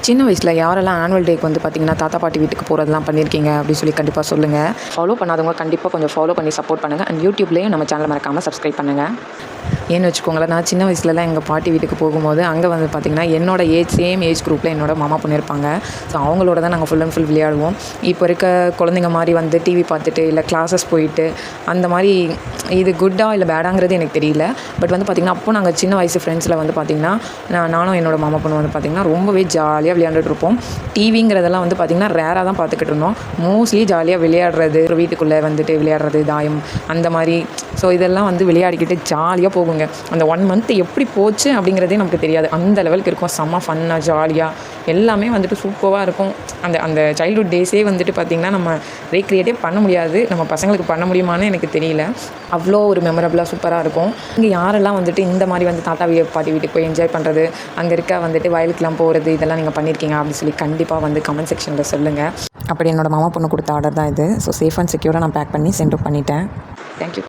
சின்ன வயசில் யாரெல்லாம் ஆனுவல் டேக்கு வந்து பார்த்திங்கன்னா தாத்தா பாட்டி வீட்டுக்கு போகிறதெல்லாம் பண்ணியிருக்கீங்க அப்படின்னு சொல்லி கண்டிப்பாக சொல்லுங்கள். ஃபாலோ பண்ணாதவங்க கண்டிப்பாக கொஞ்சம் ஃபாலோ பண்ணி சப்போர்ட் பண்ணுங்கள். அண்ட் யூடியூப்லேயும் நம்ம சேனலை மறக்காமல் சப்ஸ்கிரைப் பண்ணுங்கள். ஏன்னு வச்சுக்கோங்களேன், நான் சின்ன வயசுலலாம் எங்கள் பாட்டி வீட்டுக்கு போகும்போது அங்கே வந்து பார்த்திங்கன்னா என்னோட சேம் ஏஜ் குரூப்பில் என்னோட மாமா பொண்ணு இருப்பாங்க. ஸோ அவங்களோட தான் நாங்கள் ஃபுல் அண்ட் ஃபுல் விளையாடுவோம். இப்போ இருக்க குழந்தைங்க மாதிரி வந்து டிவி பார்த்துட்டு இல்லை கிளாஸஸ் போயிட்டு அந்த மாதிரி இது குட்டா இல்லை பேடாங்கிறது எனக்கு தெரியல. பட் வந்து பார்த்திங்கன்னா அப்போ நாங்கள் சின்ன வயசு ஃப்ரெண்ட்ஸில் வந்து பார்த்திங்கன்னா நானும் என்னோட மாமா பொண்ணு வந்து பார்த்திங்கன்னா ரொம்பவே ஜாலியாக விளையாண்டுட்டு இருப்போம். டிவிங்கிறதெல்லாம் வந்து பார்த்திங்கன்னா ரேராக தான் பார்த்துக்கிட்டு இருந்தோம். மோஸ்ட்லி ஜாலியாக விளையாடுறது, ஒரு வீட்டுக்குள்ளே வந்துட்டு விளையாடுறது, தாயம் அந்த மாதிரி. ஸோ இதெல்லாம் வந்து விளையாடிக்கிட்டு ஜாலியாக போகுங்க. அந்த 1 மந்த் எப்படி போச்சு அப்படிங்கிறதே நமக்கு தெரியாது. அந்த லெவலுக்கு இருக்கும். செம்ம ஃபன்னாக ஜாலியாக எல்லாமே வந்துட்டு சூப்பராக இருக்கும். அந்த சைல்ட்ஹுட் டேஸே வந்துட்டு பார்த்திங்கன்னா நம்ம ரீக்ரியேட்டே பண்ண முடியாது. நம்ம பசங்களுக்கு பண்ண முடியுமான்னு எனக்கு தெரியல. அவ்வளோ ஒரு மெமரபுளாக சூப்பராக இருக்கும். இங்கே யாரெல்லாம் வந்துட்டு இந்த மாதிரி வந்து தாத்தா பாட்டி வீட்டுக்கு போய் என்ஜாய் பண்ணுறது, அங்கே இருக்க வந்துட்டு வயலுக்குலாம் போகிறது, இதெல்லாம் நீங்கள் பண்ணியிருக்கீங்க அப்படின்னு சொல்லி கண்டிப்பாக வந்து கமெண்ட் செக்ஷனில் சொல்லுங்கள். அப்படி என்னோட மாமா பொண்ணு கொடுத்த ஆர்டர் தான் இது. ஸோ சேஃப் அண்ட் செக்யூராக நான் பேக் பண்ணி சென்ட் பண்ணிட்டேன். தேங்க்யூ.